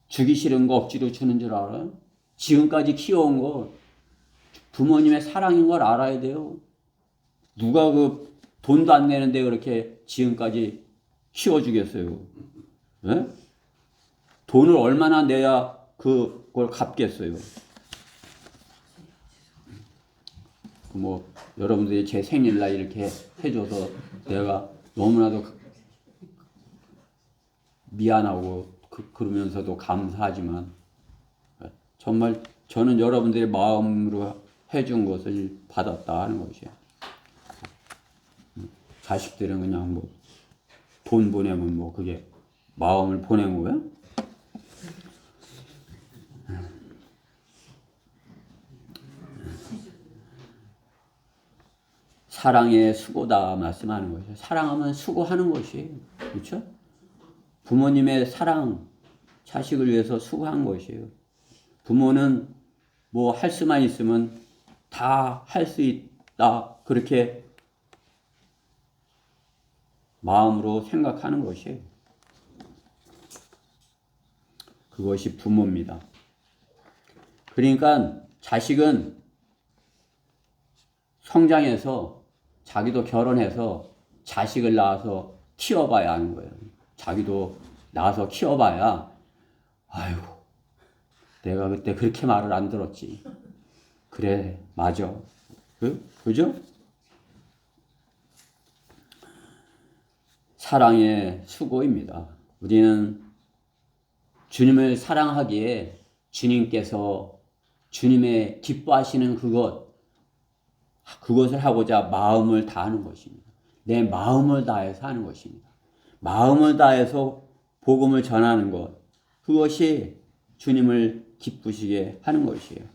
주기 싫은 거 억지로 주는 줄 알아요? 지금까지 키워온 거 부모님의 사랑인 걸 알아야 돼요. 누가 그 돈도 안 내는데 그렇게 지금까지 키워주겠어요? 예? 돈을 얼마나 내야 그걸 갚겠어요? 뭐 여러분들이 제 생일날 이렇게 해줘서 내가 너무나도 미안하고 그러면서도 감사하지만 정말 저는 여러분들의 마음으로 해준 것을 받았다 하는 것이에요. 자식들은 그냥 뭐 돈 보내면 뭐 그게 마음을 보낸 거예요? 사랑의 수고다 말씀하는 것이에요. 사랑하면 수고하는 것이에요. 그렇죠? 부모님의 사랑, 자식을 위해서 수고한 것이에요. 부모는 뭐 할 수만 있으면 다 할 수 있다. 그렇게 마음으로 생각하는 것이에요. 그것이 부모입니다. 그러니까 자식은 성장해서 자기도 결혼해서 자식을 낳아서 키워봐야 하는 거예요. 자기도 낳아서 키워봐야 아이고 내가 그때 그렇게 말을 안 들었지. 그래 맞아. 그죠? 사랑의 수고입니다. 우리는 주님을 사랑하기에 주님께서 주님의 기뻐하시는 그것을 하고자 마음을 다하는 것입니다. 내 마음을 다해서 하는 것입니다. 마음을 다해서 복음을 전하는 것, 그것이 주님을 기쁘시게 하는 것이에요.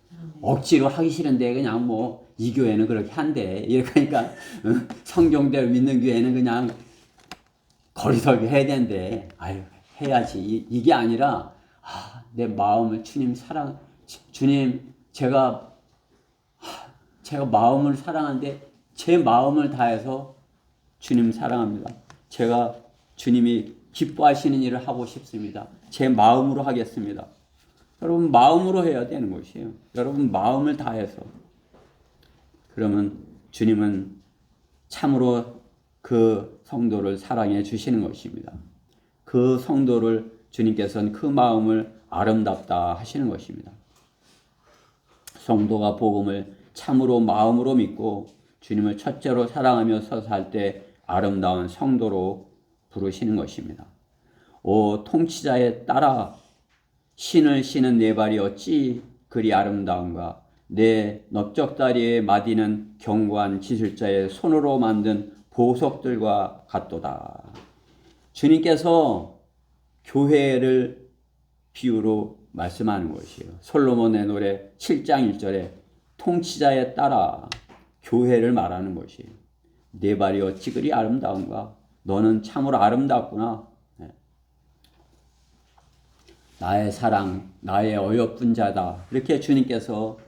억지로 하기 싫은데 그냥 뭐 이 교회는 그렇게 한대. 이러니까 성경대로 믿는 교회는 그냥 거리설교 해야 되는데 아유 해야지. 이게 아니라 내 마음을 주님 제가 마음을 사랑하는데 제 마음을 다해서 주님 사랑합니다. 제가 주님이 기뻐하시는 일을 하고 싶습니다. 제 마음으로 하겠습니다. 여러분 마음으로 해야 되는 것이에요. 여러분 마음을 다해서. 그러면 주님은 참으로 그 성도를 사랑해 주시는 것입니다. 그 성도를 주님께서는 그 마음을 아름답다 하시는 것입니다. 성도가 복음을 참으로 마음으로 믿고 주님을 첫째로 사랑하며 서서 할 때 아름다운 성도로 부르시는 것입니다. 오 통치자의 딸아 신을 신은 내 발이 어찌 그리 아름다운가. 내 넓적다리의 마디는 견고한 기술자의 손으로 만든 보석들과 같도다. 주님께서 교회를 비유로 말씀하는 것이에요. 솔로몬의 노래 7장 1절에 통치자의 딸아 교회를 말하는 것이에요. 내 발이 어찌 그리 아름다운가. 너는 참으로 아름답구나. 나의 사랑, 나의 어여쁜 자다. 이렇게 주님께서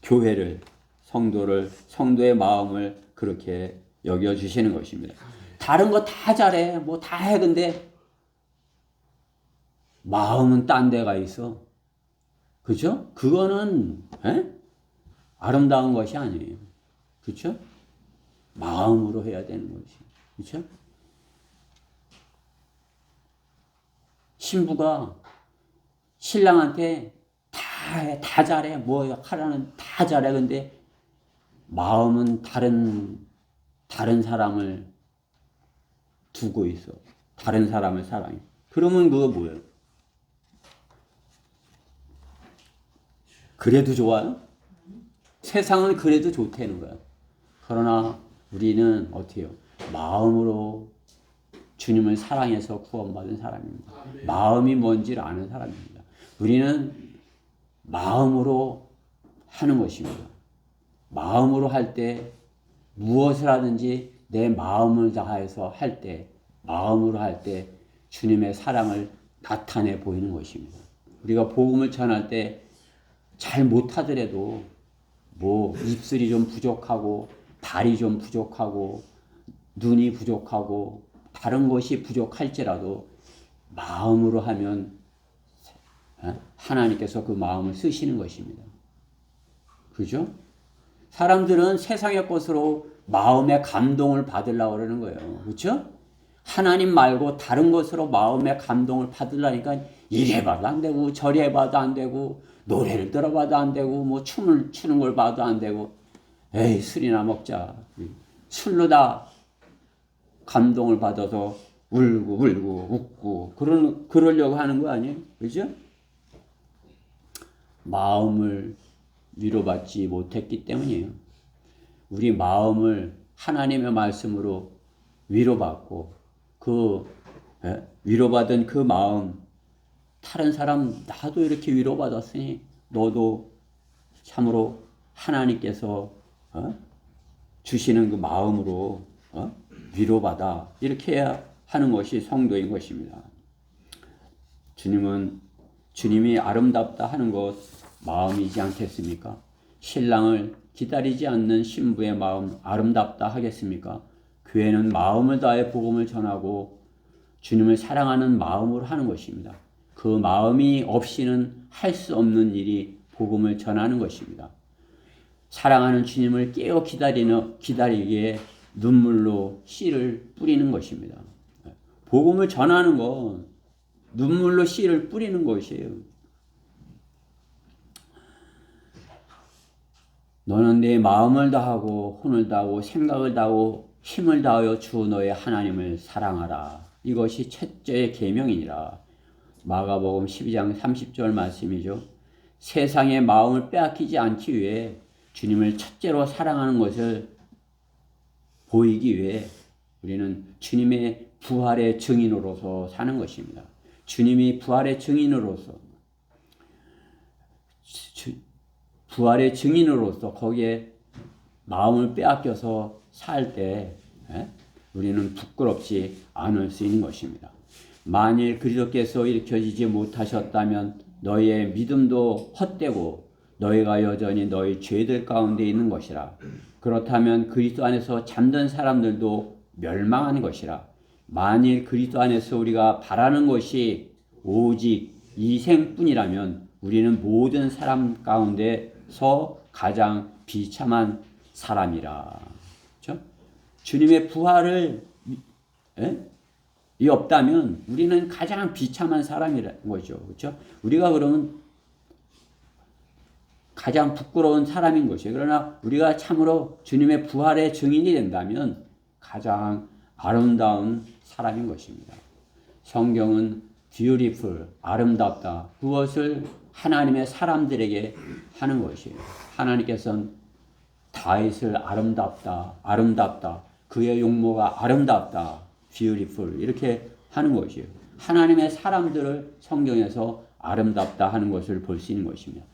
교회를, 성도의 마음을 그렇게 여겨주시는 것입니다. 다른 거 다 잘해, 뭐 다 해. 근데 마음은 딴 데가 있어. 그죠? 그거는 아름다운 것이 아니에요. 그렇죠? 마음으로 해야 되는 것이. 그렇죠? 신부가 신랑한테 다 잘해. 뭐 하라는 다 잘해. 근데 마음은 다른 사람을 두고 있어. 다른 사람을 사랑해. 그러면 그거 뭐예요? 그래도 좋아요? 세상은 그래도 좋다는 거야. 그러나 우리는 어떻게 해요? 마음으로 주님을 사랑해서 구원받은 사람입니다. 마음이 뭔지를 아는 사람입니다. 우리는 마음으로 하는 것입니다. 마음으로 할 때 무엇을 하든지 내 마음을 다해서 할 때, 마음으로 할 때 주님의 사랑을 나타내 보이는 것입니다. 우리가 복음을 전할 때 잘 못하더라도 뭐 입술이 좀 부족하고 발이 좀 부족하고 눈이 부족하고 다른 것이 부족할지라도 마음으로 하면 하나님께서 그 마음을 쓰시는 것입니다. 그죠? 사람들은 세상의 것으로 마음의 감동을 받으려고 그러는 거예요. 그렇죠? 하나님 말고 다른 것으로 마음의 감동을 받으려니까 이래 봐도 안 되고 저래 봐도 안 되고 노래를 들어봐도 안 되고 뭐 춤을 추는 걸 봐도 안 되고 에이 술이나 먹자. 술로 다 감동을 받아서 울고 웃고 그러려고 하는 거 아니에요? 그죠? 마음을 위로받지 못했기 때문이에요. 우리 마음을 하나님의 말씀으로 위로받고 위로받은 그 마음 다른 사람 나도 이렇게 위로받았으니 너도 참으로 하나님께서 주시는 그 마음으로 위로받아 이렇게 해야 하는 것이 성도인 것입니다. 주님이 아름답다 하는 것 마음이지 않겠습니까? 신랑을 기다리지 않는 신부의 마음 아름답다 하겠습니까? 교회는 마음을 다해 복음을 전하고 주님을 사랑하는 마음으로 하는 것입니다. 그 마음이 없이는 할 수 없는 일이 복음을 전하는 것입니다. 사랑하는 주님을 깨어 기다리기에 눈물로 씨를 뿌리는 것입니다. 복음을 전하는 건 눈물로 씨를 뿌리는 것이에요. 너는 내 마음을 다하고 혼을 다하고 생각을 다하고 힘을 다하여 주 너의 하나님을 사랑하라. 이것이 첫째 계명이니라. 마가복음 12장 30절 말씀이죠. 세상의 마음을 빼앗기지 않기 위해 주님을 첫째로 사랑하는 것을 보이기 위해 우리는 주님의 부활의 증인으로서 사는 것입니다. 주님이 부활의 증인으로서 부활의 증인으로서 거기에 마음을 빼앗겨서 살 때 우리는 부끄럽지 않을 수 있는 것입니다. 만일 그리스도께서 일으켜지지 못하셨다면 너희의 믿음도 헛되고 너희가 여전히 너희 죄들 가운데 있는 것이라. 그렇다면 그리스도 안에서 잠든 사람들도 멸망한 것이라. 만일 그리스도 안에서 우리가 바라는 것이 오직 이 생뿐이라면 우리는 모든 사람 가운데서 가장 비참한 사람이라. 그렇죠? 주님의 부활을 이 없다면 우리는 가장 비참한 사람이라는 거죠. 그렇죠? 우리가 그러면 가장 부끄러운 사람인 것이에요. 그러나 우리가 참으로 주님의 부활의 증인이 된다면 가장 아름다운 사람인 것입니다. 성경은 beautiful, 아름답다. 그것을 하나님의 사람들에게 하는 것이에요. 하나님께서는 다윗을 아름답다. 그의 용모가 아름답다. beautiful 이렇게 하는 것이에요. 하나님의 사람들을 성경에서 아름답다 하는 것을 볼 수 있는 것입니다.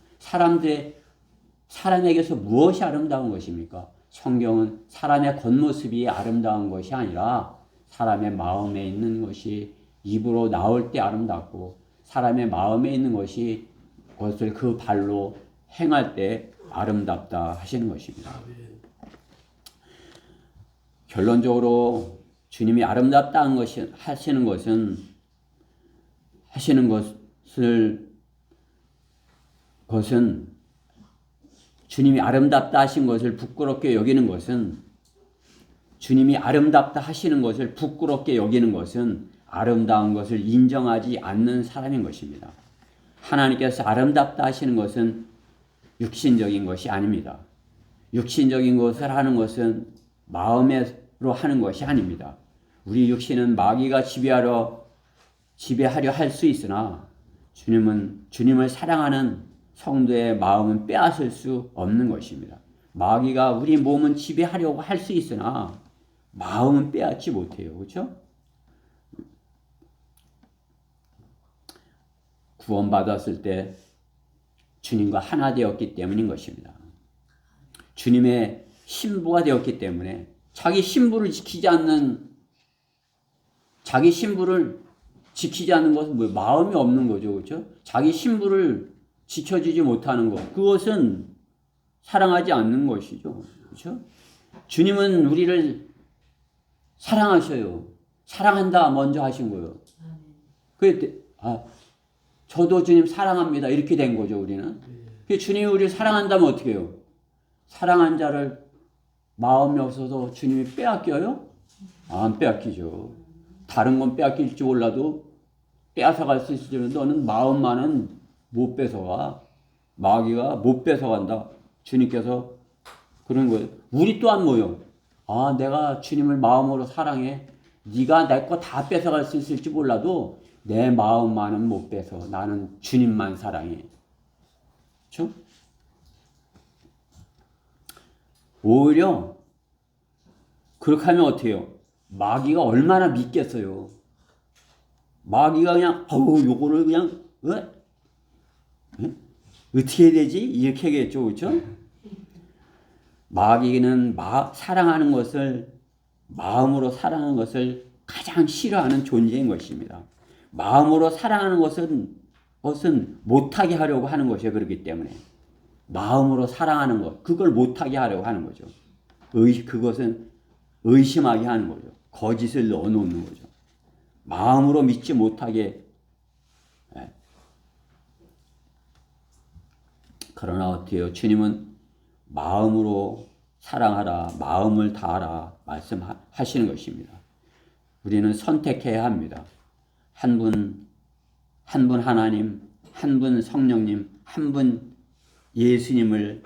사람에게서 무엇이 아름다운 것입니까? 성경은 사람의 겉모습이 아름다운 것이 아니라 사람의 마음에 있는 것이 입으로 나올 때 아름답고 사람의 마음에 있는 것이 그것을 그 발로 행할 때 아름답다 하시는 것입니다. 결론적으로 주님이 아름답다 하시는 것은 주님이 아름답다 하신 것을 부끄럽게 여기는 것은 주님이 아름답다 하시는 것을 부끄럽게 여기는 것은 아름다운 것을 인정하지 않는 사람인 것입니다. 하나님께서 아름답다 하시는 것은 육신적인 것이 아닙니다. 육신적인 것을 하는 것은 마음으로 하는 것이 아닙니다. 우리 육신은 마귀가 지배하려 할 수 있으나 주님을 사랑하는 성도의 마음은 빼앗을 수 없는 것입니다. 마귀가 우리 몸은 지배하려고 할 수 있으나 마음은 빼앗지 못해요. 그렇죠? 구원받았을 때 주님과 하나 되었기 때문인 것입니다. 주님의 신부가 되었기 때문에 자기 신부를 지키지 않는 것은 뭐예요? 마음이 없는 거죠. 그렇죠? 자기 신부를 지켜주지 못하는 것. 그것은 사랑하지 않는 것이죠. 그렇죠? 주님은 우리를 사랑하셔요. 사랑한다 먼저 하신 거예요. 저도 주님 사랑합니다. 이렇게 된 거죠, 우리는. 주님이 우리를 사랑한다면 어떻게 해요? 사랑한 자를 마음이 없어서 주님이 빼앗겨요? 안 빼앗기죠. 다른 건 빼앗길지 몰라도 빼앗아갈 수 있으면 너는 마음만은 못 뺏어가. 마귀가 못 뺏어간다. 주님께서 그런 거예요. 우리 또한 뭐요? 아, 내가 주님을 마음으로 사랑해. 네가 내 거 다 뺏어갈 수 있을지 몰라도 내 마음만은 못 뺏어. 나는 주님만 사랑해. 그렇죠? 오히려 그렇게 하면 어떻게 해요? 마귀가 얼마나 믿겠어요. 마귀가 그냥 요거를 그냥 어떻게 해야 되지? 이렇게 하겠죠. 그렇죠? 마귀는 사랑하는 것을 마음으로 사랑하는 것을 가장 싫어하는 존재인 것입니다. 마음으로 사랑하는 것은 못하게 하려고 하는 것이에요. 그렇기 때문에 마음으로 사랑하는 것, 그걸 못하게 하려고 하는 거죠. 그것은 의심하게 하는 거죠. 거짓을 넣어놓는 거죠. 마음으로 믿지 못하게. 그러나 어때요? 주님은 마음으로 사랑하라, 마음을 다하라 말씀하시는 것입니다. 우리는 선택해야 합니다. 한 분 하나님, 한 분 성령님, 한 분 예수님을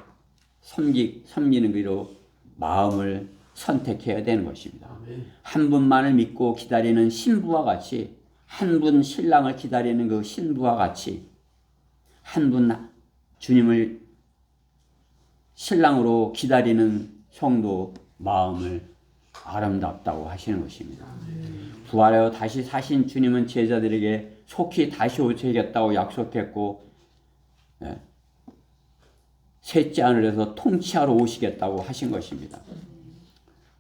섬기는 길로 마음을 선택해야 되는 것입니다. 한 분만을 믿고 기다리는 신부와 같이, 한 분 신랑을 기다리는 그 신부와 같이, 한 분 주님을 신랑으로 기다리는 성도 마음을 아름답다고 하시는 것입니다. 부활하여 다시 사신 주님은 제자들에게 속히 다시 오시겠다고 약속했고, 셋째 하늘에서 통치하러 오시겠다고 하신 것입니다.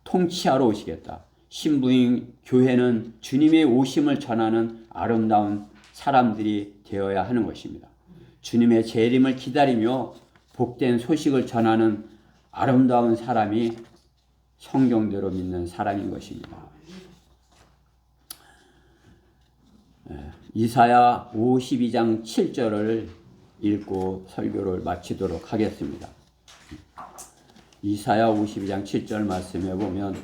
통치하러 오시겠다. 신부인 교회는 주님의 오심을 전하는 아름다운 사람들이 되어야 하는 것입니다. 주님의 재림을 기다리며 복된 소식을 전하는 아름다운 사람이 성경대로 믿는 사람인 것입니다. 이사야 52장 7절을 읽고 설교를 마치도록 하겠습니다. 이사야 52장 7절 말씀에 보면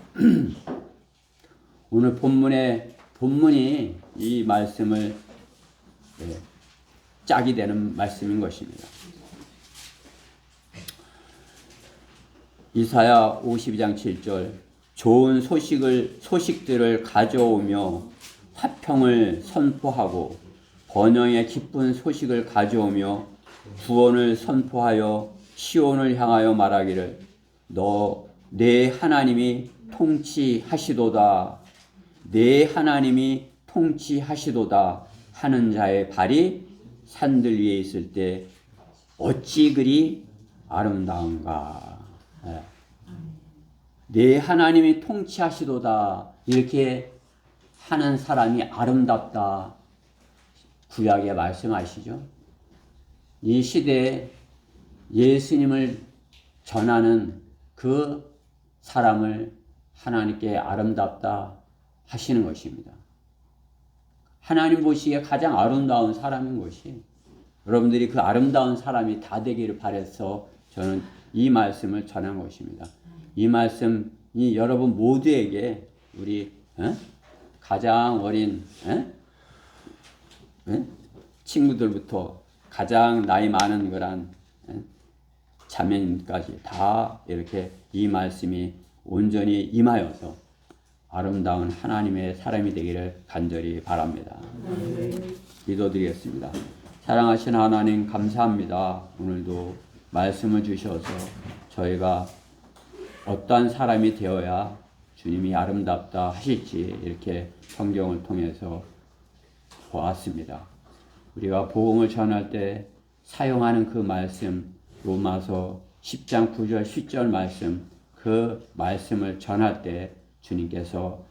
오늘 본문이 이 말씀을 짝이 되는 말씀인 것입니다. 이사야 52장 7절 좋은 소식들을 가져오며 화평을 선포하고 번영의 기쁜 소식을 가져오며 구원을 선포하여 시온을 향하여 말하기를 내 하나님이 통치하시도다. 내 하나님이 통치하시도다 하는 자의 발이 산들 위에 있을 때 어찌 그리 아름다운가. 내 하나님이 통치하시도다 이렇게 하는 사람이 아름답다. 구약에 말씀하시죠. 이 시대에 예수님을 전하는 그 사람을 하나님께 아름답다 하시는 것입니다. 하나님 보시기에 가장 아름다운 사람인 것이 여러분들이 그 아름다운 사람이 다 되기를 바라서 저는 이 말씀을 전한 것입니다. 이 말씀이 여러분 모두에게 우리 가장 어린 친구들부터 가장 나이 많은 거란 자매님까지 다 이렇게 이 말씀이 온전히 임하여서 아름다운 하나님의 사람이 되기를 간절히 바랍니다. 기도드리겠습니다. 사랑하신 하나님 감사합니다. 오늘도 말씀을 주셔서 저희가 어떠한 사람이 되어야 주님이 아름답다 하실지 이렇게 성경을 통해서 보았습니다. 우리가 복음을 전할 때 사용하는 그 말씀 로마서 10장 9절 10절 말씀 그 말씀을 전할 때 주님께서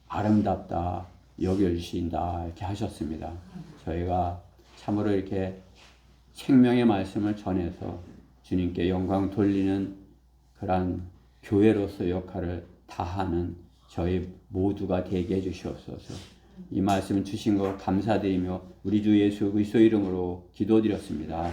아름답다 여겨주신다 이렇게 하셨습니다. 저희가 참으로 이렇게 생명의 말씀을 전해서 주님께 영광 돌리는 그러한 교회로서 역할을 다하는 저희 모두가 되게 해주시옵소서. 이 말씀 주신 것 감사드리며 우리 주 예수 그리스도 이름으로 기도드렸습니다.